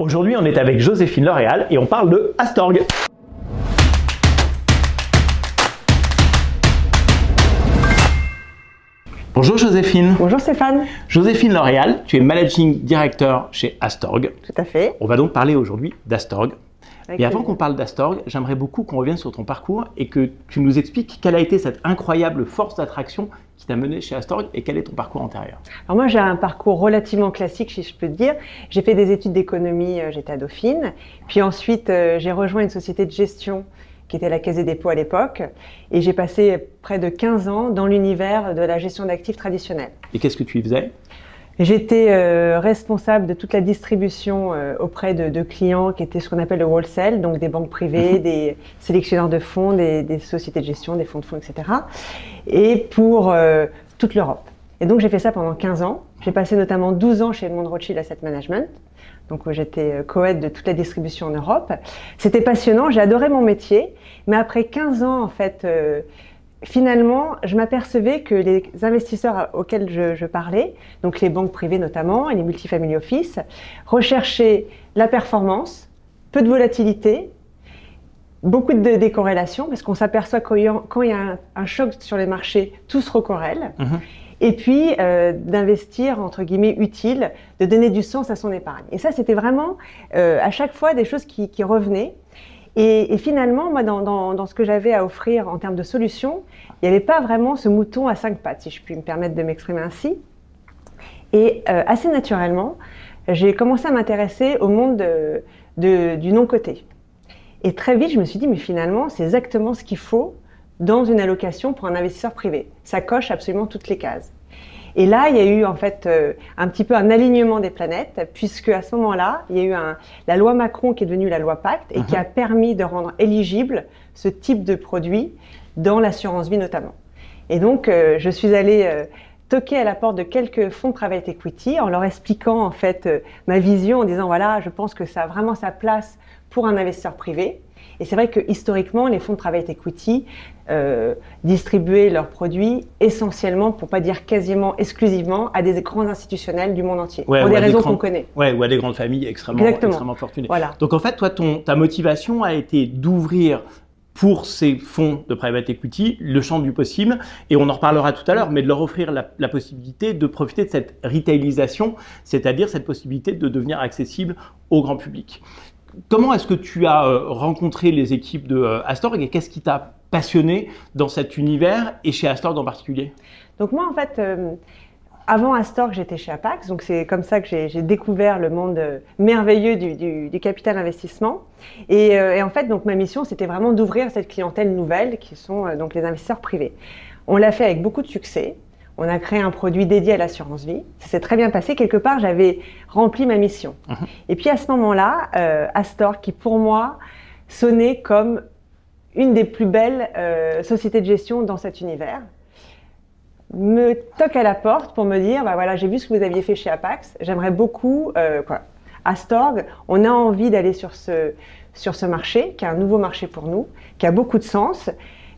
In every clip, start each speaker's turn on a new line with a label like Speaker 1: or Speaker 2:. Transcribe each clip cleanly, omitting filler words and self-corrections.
Speaker 1: Aujourd'hui, on est avec Joséphine L'Oréal et on parle de Astorg. Bonjour Joséphine.
Speaker 2: Bonjour Stéphane.
Speaker 1: Joséphine L'Oréal, tu es Managing Director chez Astorg.
Speaker 2: Tout à fait.
Speaker 1: On va donc parler aujourd'hui d'Astorg. Et avant qu'on parle d'Astorg, j'aimerais beaucoup qu'on revienne sur ton parcours et que tu nous expliques quelle a été cette incroyable force d'attraction qui t'a mené chez Astorg et quel est ton parcours antérieur.
Speaker 2: Alors moi, j'ai un parcours relativement classique, si je peux te dire. J'ai fait des études d'économie, j'étais à Dauphine. Puis ensuite, j'ai rejoint une société de gestion qui était la Caisse des dépôts à l'époque. Et j'ai passé près de 15 ans dans l'univers de la gestion d'actifs traditionnels.
Speaker 1: Et qu'est-ce que tu y faisais ?
Speaker 2: J'étais responsable de toute la distribution auprès de clients qui étaient ce qu'on appelle le wholesale, donc des banques privées, des sélectionneurs de fonds, des sociétés de gestion, des fonds de fonds, etc. Et pour toute l'Europe. Et donc j'ai fait ça pendant 15 ans. J'ai passé notamment 12 ans chez Edmond de Rothschild Asset Management. Donc j'étais co-head de toute la distribution en Europe. C'était passionnant, j'ai adoré mon métier. Mais après 15 ans, en fait, finalement, je m'apercevais que les investisseurs auxquels je parlais, donc les banques privées notamment, et les multifamily office, recherchaient la performance, peu de volatilité, beaucoup de décorrélation, parce qu'on s'aperçoit quand il y a un choc sur les marchés, tout se recorrèle. Et puis d'investir, entre guillemets, utile, de donner du sens à son épargne. Et ça, c'était vraiment à chaque fois des choses qui revenaient. Et finalement, moi, dans ce que j'avais à offrir en termes de solutions, il n'y avait pas vraiment ce mouton à 5 pattes, si je puis me permettre de m'exprimer ainsi. Et assez naturellement, j'ai commencé à m'intéresser au monde du non-coté. Et très vite, je me suis dit, mais finalement, c'est exactement ce qu'il faut dans une allocation pour un investisseur privé. Ça coche absolument toutes les cases. Et là, il y a eu en fait un petit peu un alignement des planètes, puisque à ce moment-là, il y a eu la loi Macron qui est devenue la loi Pacte et qui a permis de rendre éligible ce type de produit dans l'assurance vie notamment. Et donc, je suis allée toquer à la porte de quelques fonds de private equity en leur expliquant en fait ma vision, en disant voilà, je pense que ça a vraiment sa place pour un investisseur privé. Et c'est vrai que historiquement, les fonds de private equity distribuaient leurs produits essentiellement, pour pas dire quasiment exclusivement, à des grands institutionnels du monde entier, pour des raisons qu'on connaît.
Speaker 1: Ouais, ou à des grandes familles extrêmement fortunées.
Speaker 2: Voilà.
Speaker 1: Donc en fait, toi, ta motivation a été d'ouvrir pour ces fonds de private equity le champ du possible, et on en reparlera tout à l'heure, mais de leur offrir la possibilité de profiter de cette retailisation, c'est-à-dire cette possibilité de devenir accessible au grand public. Comment est-ce que tu as rencontré les équipes de Astorg et qu'est-ce qui t'a passionné dans cet univers et chez Astorg en particulier? Donc
Speaker 2: moi, en fait, avant Astorg, j'étais chez Apax, donc c'est comme ça que j'ai découvert le monde merveilleux du capital investissement. Et en fait, donc ma mission, c'était vraiment d'ouvrir cette clientèle nouvelle qui sont donc les investisseurs privés. On l'a fait avec beaucoup de succès. On a créé un produit dédié à l'assurance vie. Ça s'est très bien passé. Quelque part, j'avais rempli ma mission. Et puis à ce moment-là, Astorg, qui pour moi sonnait comme une des plus belles sociétés de gestion dans cet univers, me toque à la porte pour me dire, bah voilà, j'ai vu ce que vous aviez fait chez Apax. J'aimerais beaucoup, Astorg, on a envie d'aller sur ce marché, qui est un nouveau marché pour nous, qui a beaucoup de sens.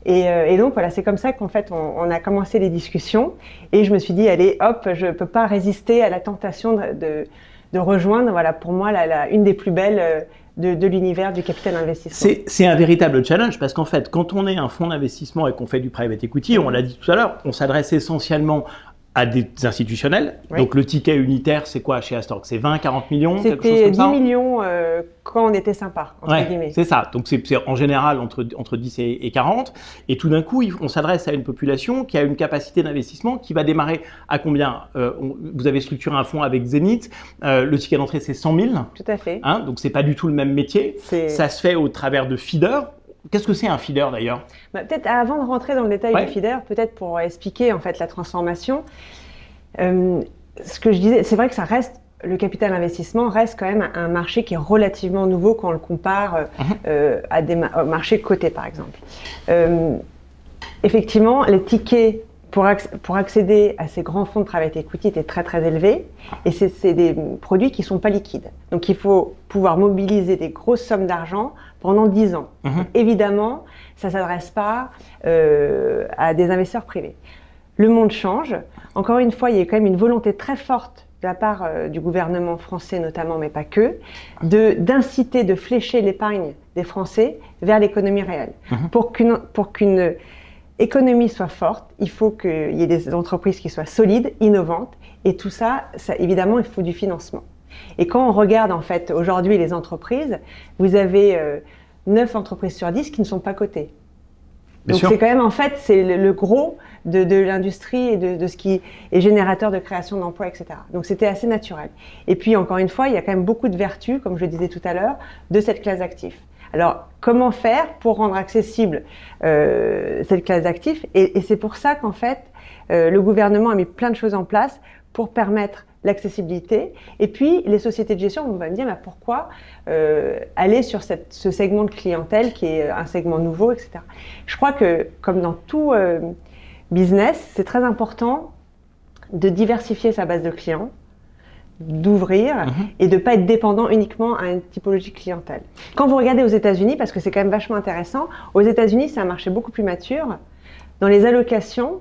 Speaker 2: Et donc voilà, c'est comme ça qu'en fait on a commencé les discussions et je me suis dit allez hop, je peux pas résister à la tentation de rejoindre, voilà, pour moi une des plus belles de l'univers du capital investissement. C'est un véritable challenge parce qu'en fait quand on est un fonds d'investissement et qu'on fait du private equity, on l'a dit tout à l'heure, on s'adresse essentiellement à des institutionnels. Oui. Donc le ticket unitaire, c'est quoi chez Astorg? C'est 20, 40 millions, quelque chose comme ça? C'était 10 millions quand on était sympa, entre guillemets. C'est ça. Donc c'est en général entre 10 et 40. Et tout d'un coup, on s'adresse à une population qui a une capacité d'investissement qui va démarrer à combien? Vous avez structuré un fonds avec Zenith. Le ticket d'entrée, c'est 100 000. Tout à fait. Hein, donc c'est pas du tout le même métier. Ça se fait au travers de feeders. Qu'est-ce que c'est un feeder d'ailleurs? Peut-être avant de rentrer dans le détail du feeder, peut-être pour expliquer en fait la transformation. Ce que je disais, c'est vrai que ça reste, le capital investissement reste quand même un marché qui est relativement nouveau quand on le compare à des marchés cotés par exemple. Effectivement, les tickets pour accéder à ces grands fonds de private equity étaient très très élevés et c'est des produits qui ne sont pas liquides. Donc il faut pouvoir mobiliser des grosses sommes d'argent pendant 10 ans. Donc, évidemment, ça ne s'adresse pas à des investisseurs privés. Le monde change. Encore une fois, il y a quand même une volonté très forte de la part du gouvernement français notamment, mais pas que, d'inciter, de flécher l'épargne des Français vers l'économie réelle. Pour qu'une économie soit forte, il faut qu'il y ait des entreprises qui soient solides, innovantes, et tout ça, évidemment, il faut du financement. Et quand on regarde en fait aujourd'hui les entreprises, vous avez 9 entreprises sur 10 qui ne sont pas cotées. Donc c'est quand même en fait c'est le gros de l'industrie et de ce qui est générateur de création d'emplois, etc. Donc c'était assez naturel. Et puis encore une fois, il y a quand même beaucoup de vertus, comme je le disais tout à l'heure, de cette classe d'actifs. Alors comment faire pour rendre accessible cette classe d'actifs, et c'est pour ça qu'en fait le gouvernement a mis plein de choses en place pour permettre l'accessibilité. Et puis, les sociétés de gestion, on va me dire, mais pourquoi aller sur ce segment de clientèle qui est un segment nouveau, etc. Je crois que, comme dans tout business, c'est très important de diversifier sa base de clients, d'ouvrir et de ne pas être dépendant uniquement à une typologie de clientèle. Quand vous regardez aux États-Unis, parce que c'est quand même vachement intéressant, aux États-Unis, c'est un marché beaucoup plus mature. Dans les allocations,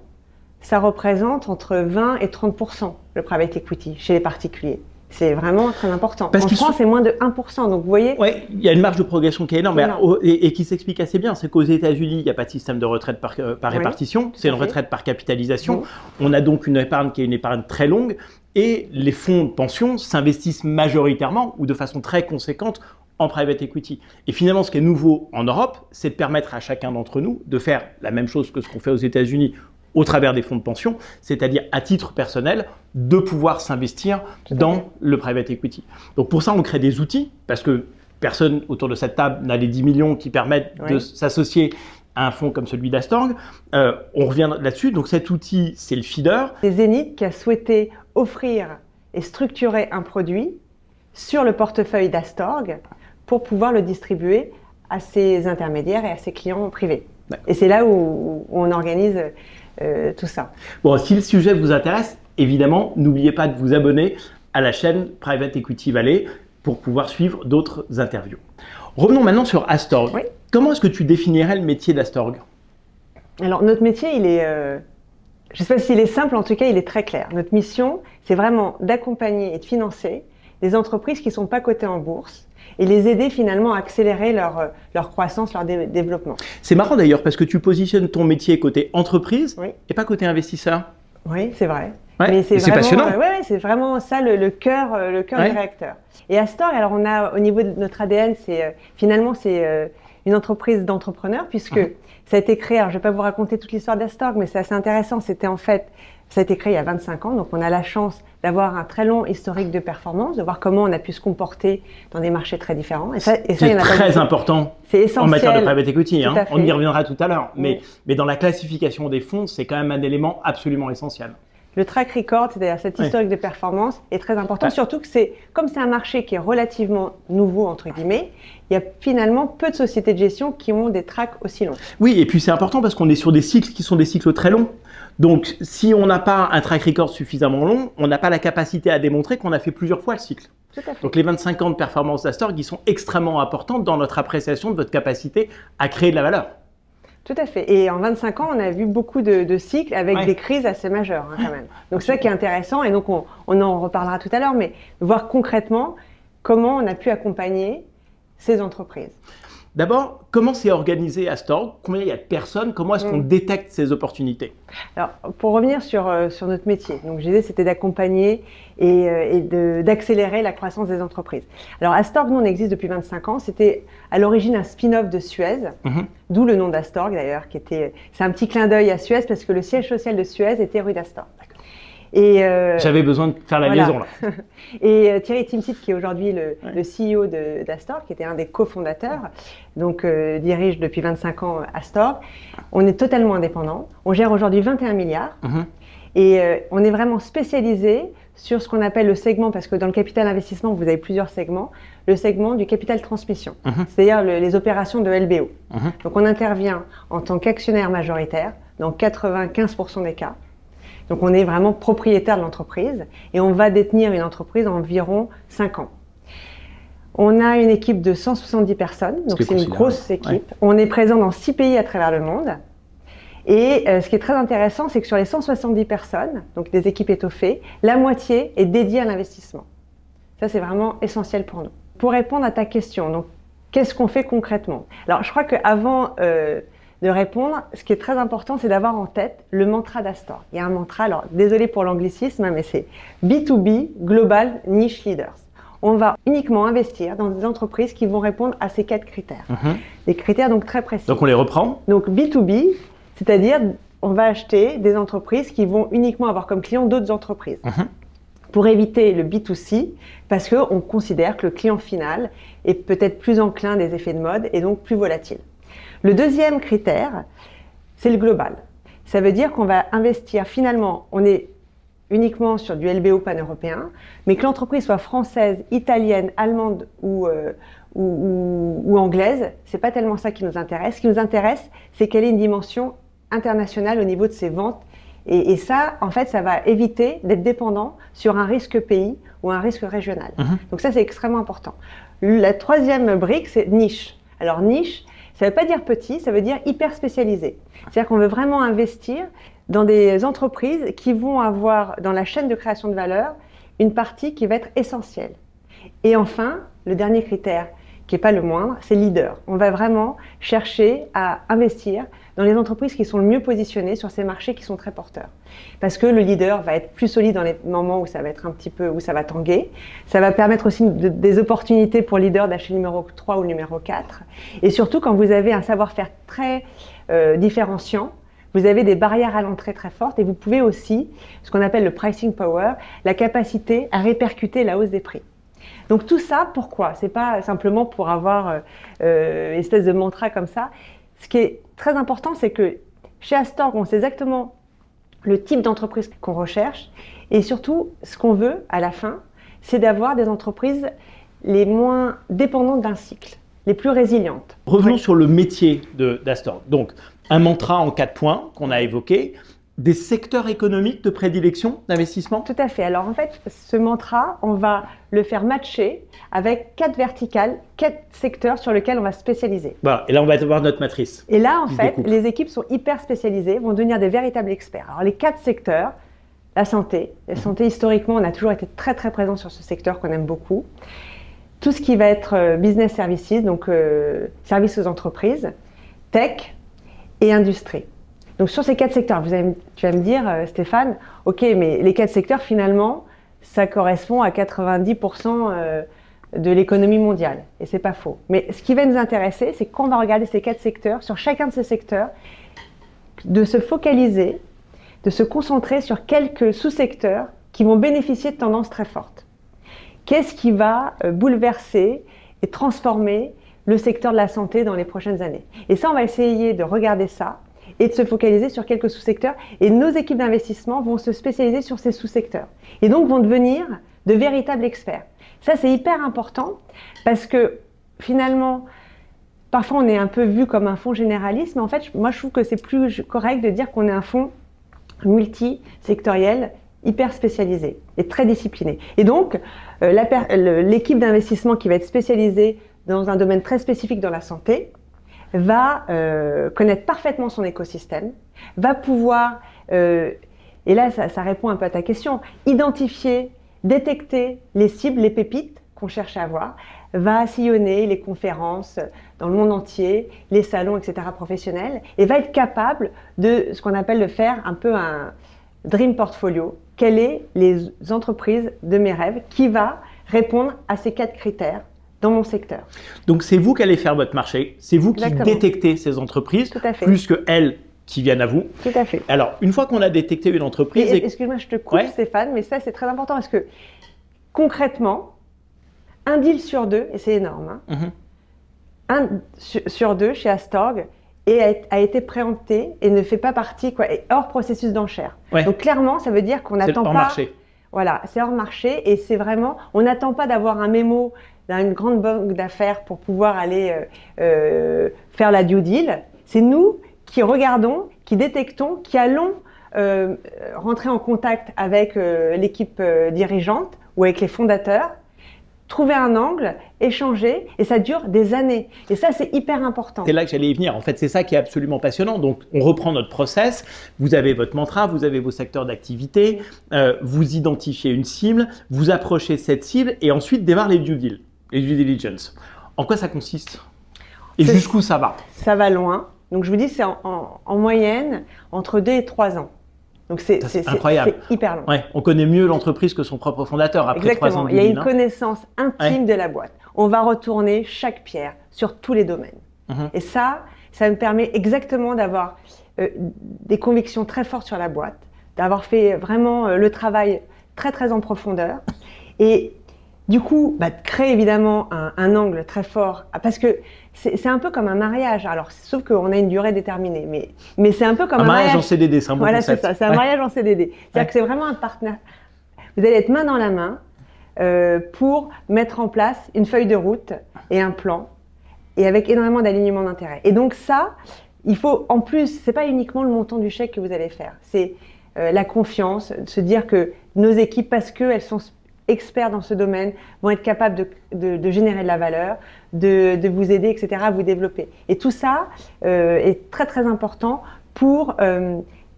Speaker 2: ça représente entre 20 et 30% le private equity chez les particuliers. C'est vraiment très important. En France, c'est moins de 1%. Donc, vous voyez…
Speaker 1: Oui, il y a une marge de progression qui est énorme, et qui s'explique assez bien. C'est qu'aux États-Unis, il n'y a pas de système de retraite par répartition. C'est une retraite par capitalisation. On a donc une épargne qui est une épargne très longue. Et les fonds de pension s'investissent majoritairement ou de façon très conséquente en private equity. Et finalement, ce qui est nouveau en Europe, c'est de permettre à chacun d'entre nous de faire la même chose que ce qu'on fait aux États-Unis au travers des fonds de pension, c'est-à-dire à titre personnel, de pouvoir s'investir dans le private equity. Donc pour ça, on crée des outils, parce que personne autour de cette table n'a les 10 millions qui permettent de s'associer à un fonds comme celui d'Astorg. On revient là-dessus. Donc cet outil, c'est le feeder.
Speaker 2: C'est Zenith qui a souhaité offrir et structurer un produit sur le portefeuille d'Astorg pour pouvoir le distribuer à ses intermédiaires et à ses clients privés. Et c'est là où on organise tout ça.
Speaker 1: Bon, si le sujet vous intéresse, évidemment, n'oubliez pas de vous abonner à la chaîne Private Equity Valley pour pouvoir suivre d'autres interviews. Revenons maintenant sur Astorg.
Speaker 2: Oui.
Speaker 1: Comment est-ce que tu définirais le métier d'Astorg?
Speaker 2: Alors, notre métier, il est… je ne sais pas s'il est simple, en tout cas, il est très clair. Notre mission, c'est vraiment d'accompagner et de financer des entreprises qui ne sont pas cotées en bourse et les aider finalement à accélérer leur croissance, leur développement.
Speaker 1: C'est marrant d'ailleurs parce que tu positionnes ton métier côté entreprise et pas côté investisseur.
Speaker 2: Oui, c'est vrai.
Speaker 1: Ouais,
Speaker 2: mais c'est
Speaker 1: passionnant.
Speaker 2: C'est vraiment ça le cœur du réacteur. Et Astorg, alors on a au niveau de notre ADN, finalement c'est une entreprise d'entrepreneurs puisque ça a été créé, alors je ne vais pas vous raconter toute l'histoire d'Astorg, mais c'est assez intéressant, c'était en fait, ça a été créé il y a 25 ans, donc on a la chance d'avoir un très long historique de performance, de voir comment on a pu se comporter dans des marchés très différents.
Speaker 1: C'est très important en matière de private equity, hein. On y reviendra tout à l'heure, mais dans la classification des fonds, c'est quand même un élément absolument essentiel.
Speaker 2: Le track record, c'est-à-dire cette historique de performance, est très important, surtout que comme c'est un marché qui est relativement nouveau, entre guillemets, il y a finalement peu de sociétés de gestion qui ont des tracks aussi longs.
Speaker 1: Oui, et puis c'est important parce qu'on est sur des cycles qui sont des cycles très longs. Donc, si on n'a pas un track record suffisamment long, on n'a pas la capacité à démontrer qu'on a fait plusieurs fois le cycle.
Speaker 2: Tout à fait.
Speaker 1: Donc, les 25 ans de performance d'Astorg, ils sont extrêmement importants dans notre appréciation de votre capacité à créer de la valeur.
Speaker 2: Tout à fait. Et en 25 ans, on a vu beaucoup de cycles avec des crises assez majeures quand même. Donc, c'est ça qui est intéressant. Et donc, on en reparlera tout à l'heure, mais voir concrètement comment on a pu accompagner ces entreprises.
Speaker 1: D'abord, comment c'est organisé Astorg? Combien il y a de personnes? Comment est-ce qu'on détecte ces opportunités?
Speaker 2: Alors, pour revenir sur notre métier, donc je disais c'était d'accompagner et d'accélérer la croissance des entreprises. Alors, Astorg, nous, on existe depuis 25 ans. C'était à l'origine un spin-off de Suez, d'où le nom d'Astorg d'ailleurs, c'est un petit clin d'œil à Suez parce que le siège social de Suez était rue d'Astorg.
Speaker 1: J'avais besoin de faire la liaison là.
Speaker 2: Et Thierry Timsit, qui est aujourd'hui le CEO d'Astorg, qui était un des cofondateurs, donc dirige depuis 25 ans Astorg. On est totalement indépendant. On gère aujourd'hui 21 milliards. Et on est vraiment spécialisé sur ce qu'on appelle le segment, parce que dans le capital investissement, vous avez plusieurs segments, le segment du capital transmission, c'est-à-dire les opérations de LBO. Donc on intervient en tant qu'actionnaire majoritaire dans 95% des cas. Donc, on est vraiment propriétaire de l'entreprise et on va détenir une entreprise environ 5 ans. On a une équipe de 170 personnes, donc c'est une grosse équipe. On est présent dans 6 pays à travers le monde Et ce qui est très intéressant, c'est que sur les 170 personnes, donc des équipes étoffées, la moitié est dédiée à l'investissement. Ça, c'est vraiment essentiel pour nous. Pour répondre à ta question, donc, qu'est-ce qu'on fait concrètement? Alors, je crois qu'avant de répondre, ce qui est très important, c'est d'avoir en tête le mantra d'Astorg. Il y a un mantra, alors désolé pour l'anglicisme, mais c'est B2B, Global Niche Leaders. On va uniquement investir dans des entreprises qui vont répondre à ces 4 critères. Des critères donc très précis.
Speaker 1: Donc on les reprend.
Speaker 2: Donc B2B, c'est-à-dire on va acheter des entreprises qui vont uniquement avoir comme client d'autres entreprises. Pour éviter le B2C, parce qu'on considère que le client final est peut-être plus enclin des effets de mode et donc plus volatile. Le deuxième critère, c'est le global. Ça veut dire qu'on va investir finalement, on est uniquement sur du LBO pan-européen, mais que l'entreprise soit française, italienne, allemande ou anglaise, c'est pas tellement ça qui nous intéresse. Ce qui nous intéresse, c'est qu'elle ait une dimension internationale au niveau de ses ventes. Et ça, en fait, ça va éviter d'être dépendant sur un risque pays ou un risque régional. Donc ça, c'est extrêmement important. La troisième brique, c'est niche. Alors niche, ça ne veut pas dire petit, ça veut dire hyper spécialisé. C'est-à-dire qu'on veut vraiment investir dans des entreprises qui vont avoir, dans la chaîne de création de valeur, une partie qui va être essentielle. Et enfin, le dernier critère, qui n'est pas le moindre, c'est leader. On va vraiment chercher à investir dans les entreprises qui sont le mieux positionnées sur ces marchés qui sont très porteurs. Parce que le leader va être plus solide dans les moments où ça va être un petit peu, où ça va tanguer. Ça va permettre aussi des opportunités pour le leader d'acheter numéro 3 ou numéro 4. Et surtout, quand vous avez un savoir-faire très différenciant, vous avez des barrières à l'entrée très fortes et vous pouvez aussi, ce qu'on appelle le pricing power, la capacité à répercuter la hausse des prix. Donc tout ça, pourquoi? C'est pas simplement pour avoir une espèce de mantra comme ça. Ce qui est très important, c'est que chez Astorg, on sait exactement le type d'entreprise qu'on recherche et surtout, ce qu'on veut à la fin, c'est d'avoir des entreprises les moins dépendantes d'un cycle, les plus résilientes.
Speaker 1: Revenons sur le métier d'Astorg. Donc, un mantra en 4 points qu'on a évoqué. Des secteurs économiques de prédilection d'investissement?
Speaker 2: Tout à fait. Alors en fait, ce mantra, on va le faire matcher avec 4 verticales, 4 secteurs sur lesquels on va spécialiser.
Speaker 1: Voilà, et là on va avoir notre matrice.
Speaker 2: Et là, en fait, les équipes sont hyper spécialisées, vont devenir des véritables experts. Alors les 4 secteurs, la santé. La santé, historiquement, on a toujours été très très présent sur ce secteur qu'on aime beaucoup. Tout ce qui va être business services, donc services aux entreprises, tech et industrie. Donc sur ces 4 secteurs, tu vas me dire, Stéphane, ok, mais les 4 secteurs, finalement, ça correspond à 90% de l'économie mondiale. Et c'est pas faux. Mais ce qui va nous intéresser, c'est qu'on va regarder ces 4 secteurs, sur chacun de ces secteurs, de se focaliser, de se concentrer sur quelques sous-secteurs qui vont bénéficier de tendances très fortes. Qu'est-ce qui va bouleverser et transformer le secteur de la santé dans les prochaines années? Et ça, on va essayer de regarder ça et de se focaliser sur quelques sous-secteurs. Et nos équipes d'investissement vont se spécialiser sur ces sous-secteurs. Et donc vont devenir de véritables experts. Ça, c'est hyper important parce que finalement, parfois on est un peu vu comme un fonds généraliste, mais en fait, moi je trouve que c'est plus correct de dire qu'on est un fonds multisectoriel, hyper spécialisé et très discipliné. Et donc, l'équipe d'investissement qui va être spécialisée dans un domaine très spécifique dans la santé, va connaître parfaitement son écosystème, va pouvoir, et là ça répond un peu à ta question, identifier, détecter les cibles, les pépites qu'on cherche à avoir, va sillonner les conférences dans le monde entier, les salons, etc. professionnels, et va être capable de ce qu'on appelle de faire un peu un dream portfolio. Quelles sont les entreprises de mes rêves qui va répondre à ces 4 critères dans mon secteur.
Speaker 1: Donc c'est vous qui allez faire votre marché, c'est vous qui détectez ces entreprises, plus que elles qui viennent à vous.
Speaker 2: Tout à fait.
Speaker 1: Alors, une fois qu'on a détecté une entreprise…
Speaker 2: Excuse-moi, je te coupe Stéphane, mais ça c'est très important parce que concrètement, un deal sur 2, et c'est énorme, un sur 2 chez Astorg a été préempté et ne fait pas partie, est hors processus d'enchère. Donc clairement, ça veut dire qu'on n'attend pas…
Speaker 1: hors marché.
Speaker 2: Voilà, c'est hors marché et c'est vraiment, on n'attend pas d'avoir un mémo d'une grande banque d'affaires pour pouvoir aller faire la due deal. C'est nous qui regardons, qui détectons, qui allons rentrer en contact avec l'équipe dirigeante ou avec les fondateurs, trouver un angle, échanger, et ça dure des années. Et ça, c'est hyper important.
Speaker 1: C'est là que j'allais y venir. En fait, c'est ça qui est absolument passionnant. Donc, on reprend notre process. Vous avez votre mantra, vous avez vos secteurs d'activité, vous identifiez une cible, vous approchez cette cible, et ensuite démarrent les due deals, les due diligence. En quoi ça consiste? Et jusqu'où ça va?
Speaker 2: Ça va loin. Donc, je vous dis, c'est en moyenne entre 2 et 3 ans. Donc, c'est incroyable. C'est hyper long.
Speaker 1: Ouais, on connaît mieux l'entreprise que son propre fondateur après
Speaker 2: Exactement.
Speaker 1: 3 ans de
Speaker 2: Il y a une
Speaker 1: deal,
Speaker 2: connaissance intime de la boîte. On va retourner chaque pierre sur tous les domaines. Et ça me permet exactement d'avoir des convictions très fortes sur la boîte, d'avoir fait vraiment le travail très, très en profondeur. Et du coup, de créer évidemment un angle très fort, parce que c'est un peu comme un mariage. Alors, sauf qu'on a une durée déterminée, mais c'est un peu comme un mariage
Speaker 1: en CDD, c'est un bon
Speaker 2: Voilà,
Speaker 1: concept.
Speaker 2: c'est ça, c'est un mariage en CDD. C'est-à-dire que c'est vraiment un partenaire. Vous allez être main dans la main pour mettre en place une feuille de route et un plan, et avec énormément d'alignement d'intérêts. Et donc ça, il faut, en plus, c'est pas uniquement le montant du chèque que vous allez faire, c'est la confiance, de se dire que nos équipes, parce qu'elles sont experts dans ce domaine, vont être capables de générer de la valeur, de vous aider, etc., à vous développer. Et tout ça est très, très important pour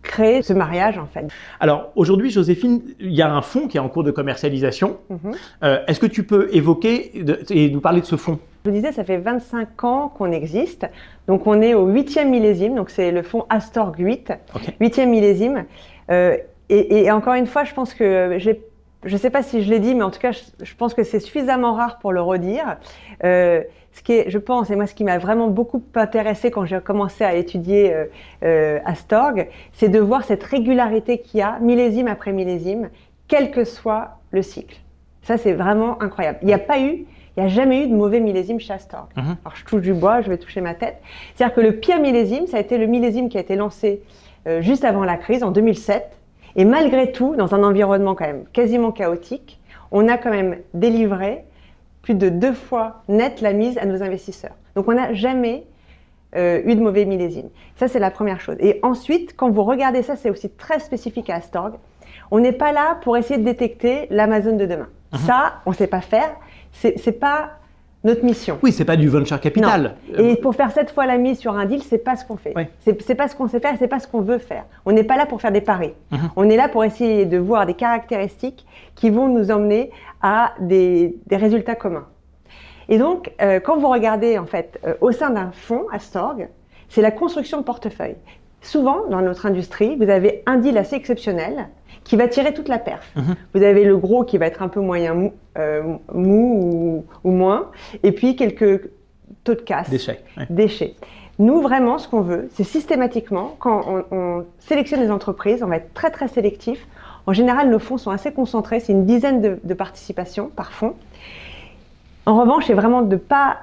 Speaker 2: créer ce mariage, en fait.
Speaker 1: Alors, aujourd'hui, Joséphine, il y a un fonds qui est en cours de commercialisation. Est-ce que tu peux évoquer et nous parler de ce fonds?
Speaker 2: Je vous disais, ça fait 25 ans qu'on existe. Donc, on est au 8e millésime. Donc, c'est le fonds Astorg 8, 8e millésime. Et encore une fois, je pense que je ne sais pas si je l'ai dit, mais en tout cas, je pense que c'est suffisamment rare pour le redire. Ce qui est, je pense, et moi, ce qui m'a vraiment beaucoup intéressé quand j'ai commencé à étudier Astorg, c'est de voir cette régularité qu'il y a, millésime après millésime, quel que soit le cycle. Ça, c'est vraiment incroyable. Il n'y a jamais eu de mauvais millésime chez Astorg. Alors, je touche du bois, je vais toucher ma tête. C'est-à-dire que le pire millésime, ça a été le millésime qui a été lancé juste avant la crise, en 2007. Et malgré tout, dans un environnement quand même quasiment chaotique, on a quand même délivré plus de 2 fois net la mise à nos investisseurs. Donc, on n'a jamais eu de mauvais millésime. Ça, c'est la première chose. Et ensuite, quand vous regardez ça, c'est aussi très spécifique à Astorg. On n'est pas là pour essayer de détecter l'Amazon de demain. Ça, on ne sait pas faire. C'est pas notre mission.
Speaker 1: Oui, c'est pas du venture capital.
Speaker 2: Non. Et pour faire 7 fois la mise sur un deal, c'est pas ce qu'on fait. C'est pas ce qu'on sait faire, c'est pas ce qu'on veut faire. On n'est pas là pour faire des paris. On est là pour essayer de voir des caractéristiques qui vont nous emmener à des résultats communs. Et donc, quand vous regardez en fait au sein d'un fonds Astorg, c'est la construction de portefeuille. Souvent, dans notre industrie, vous avez un deal assez exceptionnel qui va tirer toute la perf. Vous avez le gros qui va être un peu moyen mou ou moins, et puis quelques taux de casse, déchets. Nous, vraiment, ce qu'on veut, c'est systématiquement, quand on sélectionne les entreprises, on va être très, très sélectif. En général, nos fonds sont assez concentrés, c'est une dizaine de participations par fonds. En revanche, c'est vraiment de pas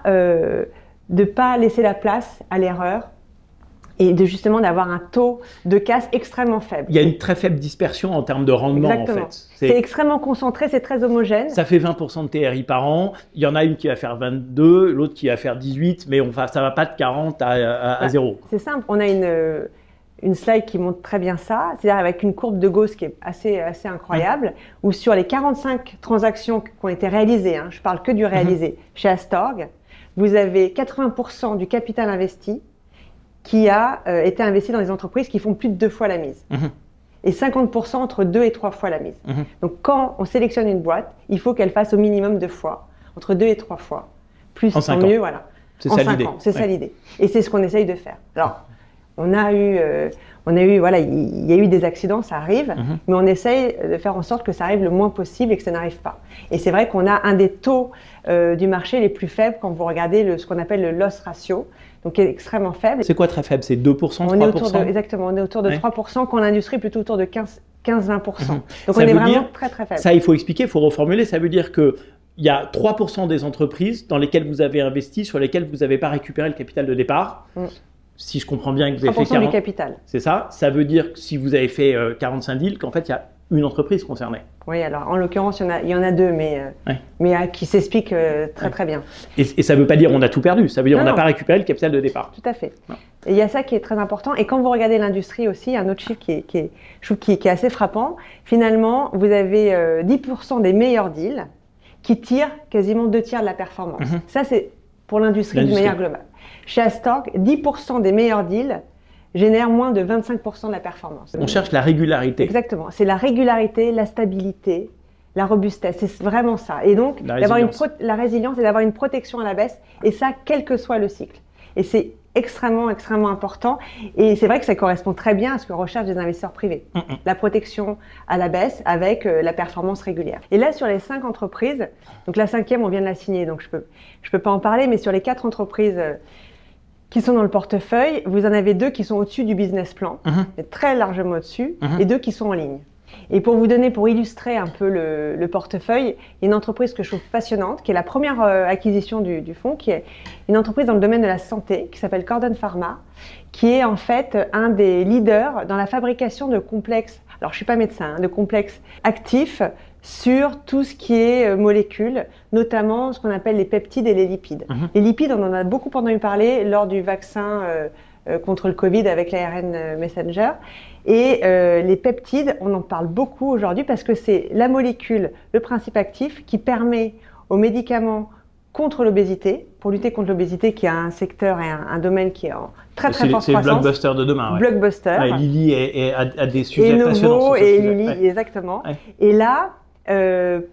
Speaker 2: laisser la place à l'erreur, et justement d'avoir un taux de casse extrêmement faible.
Speaker 1: Il y a une très faible dispersion en termes de rendement.
Speaker 2: Exactement.
Speaker 1: En fait.
Speaker 2: C'est extrêmement concentré, c'est très homogène.
Speaker 1: Ça fait 20% de TRI par an. Il y en a une qui va faire 22, l'autre qui va faire 18, mais ça ne va pas de 40 à 0.
Speaker 2: C'est simple, on a une slide qui montre très bien ça, c'est-à-dire avec une courbe de Gauss qui est assez incroyable, où sur les 45 transactions qui ont été réalisées, je parle que du réalisé, chez Astorg, vous avez 80% du capital investi qui a été investi dans des entreprises qui font plus de 2 fois la mise. Et 50% entre 2 et 3 fois la mise. Donc, quand on sélectionne une boîte, il faut qu'elle fasse au minimum 2 fois, entre 2 et 3 fois. Plus, tant mieux, voilà.
Speaker 1: C'est ça l'idée.
Speaker 2: C'est ça l'idée. Et c'est ce qu'on essaye de faire. Alors, on a eu, voilà, il y a eu des accidents, ça arrive, mais on essaye de faire en sorte que ça arrive le moins possible et que ça n'arrive pas. Et c'est vrai qu'on a un des taux du marché les plus faibles quand vous regardez ce qu'on appelle le loss ratio, donc qui est extrêmement faible.
Speaker 1: C'est quoi très faible? C'est 2%, 3%?
Speaker 2: Exactement, on est autour de 3%, quand l'industrie est plutôt autour de 15-20%. Donc on est vraiment très très faible.
Speaker 1: Ça, il faut expliquer, il faut reformuler, ça veut dire que il y a 3% des entreprises dans lesquelles vous avez investi, sur lesquelles vous n'avez pas récupéré le capital de départ. Si je comprends bien que vous avez fait 40...
Speaker 2: du capital.
Speaker 1: C'est ça. Ça veut dire que si vous avez fait 45 deals, qu'en fait, il y a une entreprise concernée.
Speaker 2: Oui, alors en l'occurrence, il y en a 2, mais qui s'expliquent très bien.
Speaker 1: Et ça ne veut pas dire on a tout perdu, ça veut dire on n'a pas récupéré le capital de départ.
Speaker 2: Tout à fait. Et il y a ça qui est très important. Et quand vous regardez l'industrie aussi, un autre chiffre qui est assez frappant, finalement, vous avez 10% des meilleurs deals qui tire quasiment 2/3 de la performance. Ça, c'est pour l'industrie de manière globale. Chez Astorg, 10% des meilleurs deals génèrent moins de 25% de la performance.
Speaker 1: On cherche la régularité.
Speaker 2: Exactement. C'est la régularité, la stabilité, la robustesse. C'est vraiment ça. Et donc, la résilience et d'avoir une protection à la baisse. Et ça, quel que soit le cycle. Et c'est extrêmement important. Et c'est vrai que ça correspond très bien à ce que recherchent les investisseurs privés. La protection à la baisse avec la performance régulière. Et là, sur les 5 entreprises, donc la 5e, on vient de la signer, donc je peux pas en parler, mais sur les 4 entreprises qui sont dans le portefeuille, vous en avez 2 qui sont au-dessus du business plan, très largement au-dessus, et 2 qui sont en ligne. Et pour illustrer un peu le portefeuille, il y a une entreprise que je trouve passionnante, qui est la première acquisition du fonds, qui est une entreprise dans le domaine de la santé, qui s'appelle Corden Pharma, qui est en fait un des leaders dans la fabrication de complexes, alors je suis pas médecin, de complexes actifs sur tout ce qui est molécules, notamment ce qu'on appelle les peptides et les lipides. Les lipides, on en a beaucoup entendu parler lors du vaccin contre le Covid avec l'ARN Messenger. Et les peptides, on en parle beaucoup aujourd'hui parce que c'est la molécule, le principe actif qui permet aux médicaments contre l'obésité, pour lutter contre l'obésité qui est un secteur et un domaine qui est en très forte croissance.
Speaker 1: C'est le blockbuster de demain.
Speaker 2: Blockbuster.
Speaker 1: Ouais, Lilly a des sujets passionnants.
Speaker 2: Et Lilly, exactement. Ouais. Et là,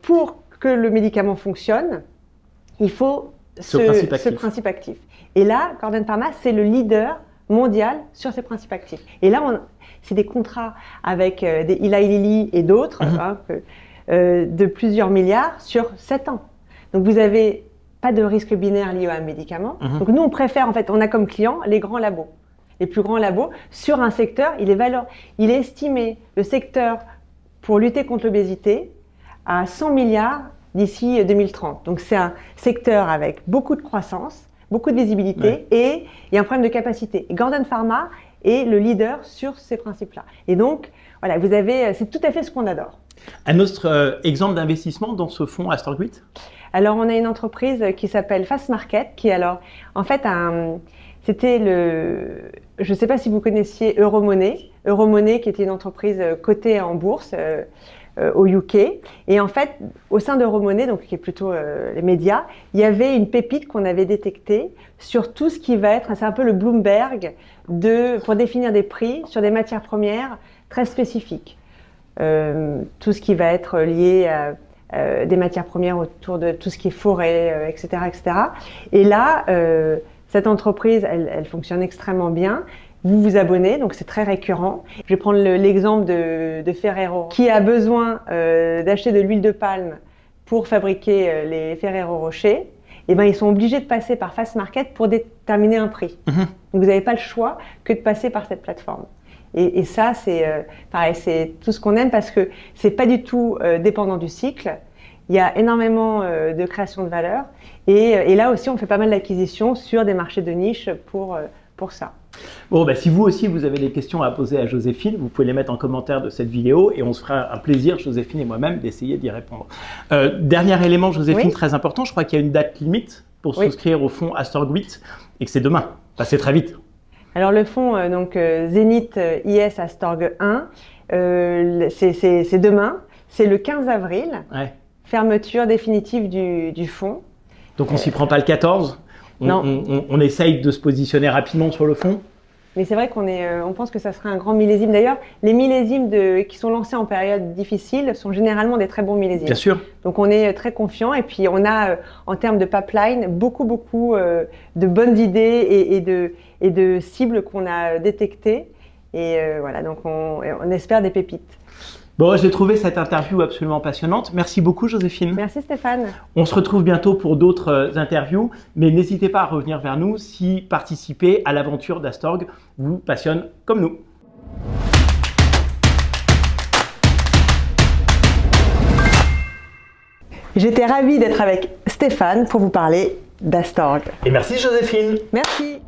Speaker 2: pour que le médicament fonctionne, il faut ce principe actif. Et là, Corden Pharma, c'est le leader mondial sur ces principes actifs. Et là, c'est des contrats avec des Eli Lilly et d'autres de plusieurs milliards sur 7 ans. Donc, vous n'avez pas de risque binaire lié à un médicament. Donc, nous, on préfère, en fait, on a comme clients les grands labos. Les plus grands labos sur un secteur, il est estimé, le secteur pour lutter contre l'obésité, à 100 milliards d'ici 2030. Donc, c'est un secteur avec beaucoup de croissance, beaucoup de visibilité et il y a un problème de capacité. Et Corden Pharma est le leader sur ces principes-là. Et donc, voilà, c'est tout à fait ce qu'on adore.
Speaker 1: Un autre exemple d'investissement dans ce fonds Astorg 8 ?
Speaker 2: Alors, on a une entreprise qui s'appelle Fastmarkets, qui alors, en fait, c'était je ne sais pas si vous connaissiez Euromoney. Euromoney, qui était une entreprise cotée en bourse au UK. Et en fait, au sein d'Euromoney, donc qui est plutôt les médias, il y avait une pépite qu'on avait détectée sur tout ce qui va être, c'est un peu le Bloomberg pour définir des prix sur des matières premières très spécifiques. Tout ce qui va être lié à des matières premières autour de tout ce qui est forêt, etc., etc. Et là, cette entreprise, elle fonctionne extrêmement bien. Vous vous abonnez, donc c'est très récurrent. Je vais prendre l'exemple de Ferrero, qui a besoin d'acheter de l'huile de palme pour fabriquer les Ferrero Rocher. Et ben, ils sont obligés de passer par Fastmarkets pour déterminer un prix. Donc vous n'avez pas le choix que de passer par cette plateforme. Et ça, c'est pareil, c'est tout ce qu'on aime parce que c'est pas du tout dépendant du cycle. Il y a énormément de création de valeur. Et là aussi, on fait pas mal d'acquisitions sur des marchés de niche pour ça.
Speaker 1: Bon, bah, si vous aussi vous avez des questions à poser à Joséphine, vous pouvez les mettre en commentaire de cette vidéo et on se fera un plaisir, Joséphine et moi-même, d'essayer d'y répondre. Dernier élément, Joséphine, très important, je crois qu'il y a une date limite pour souscrire au fonds Astorg 8 et que c'est demain. C'est très vite.
Speaker 2: Alors le fonds Zenith IS Astorg 1, c'est demain, c'est le 15 avril, fermeture définitive du fonds.
Speaker 1: Donc on s'y prend pas le 14 ? On essaye de se positionner rapidement sur le fond.
Speaker 2: Mais c'est vrai on pense que ça sera un grand millésime. D'ailleurs, les millésimes qui sont lancés en période difficile sont généralement des très bons millésimes.
Speaker 1: Bien sûr.
Speaker 2: Donc on est très confiant et puis on a, en termes de pipeline, beaucoup de bonnes idées et de cibles qu'on a détectées. Et voilà, donc on espère des pépites.
Speaker 1: Bon, j'ai trouvé cette interview absolument passionnante. Merci beaucoup, Joséphine.
Speaker 2: Merci, Stéphane.
Speaker 1: On se retrouve bientôt pour d'autres interviews, mais n'hésitez pas à revenir vers nous si participer à l'aventure d'Astorg vous passionne comme nous.
Speaker 2: J'étais ravie d'être avec Stéphane pour vous parler d'Astorg.
Speaker 1: Et merci, Joséphine.
Speaker 2: Merci.